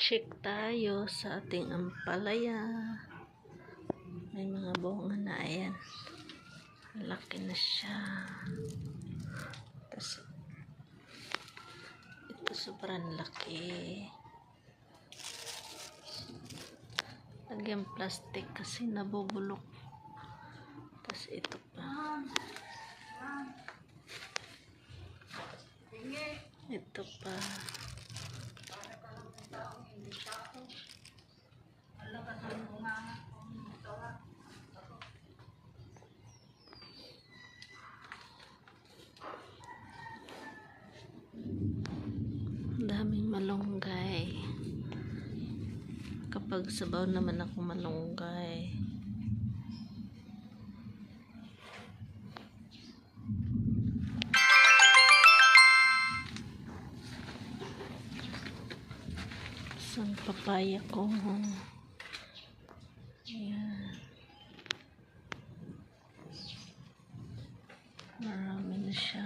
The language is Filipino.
Check tayo sa ating ampalaya. May mga bunga na, ayan. Laki na siya. Tapos, ito sobrang laki. Lagyan plastic kasi nabubulok. Tapos ito pa. Ito pa. Daming malunggay. Kapag sabaw naman ako malunggay. Isang papaya ko. Ayan. Marami na siya.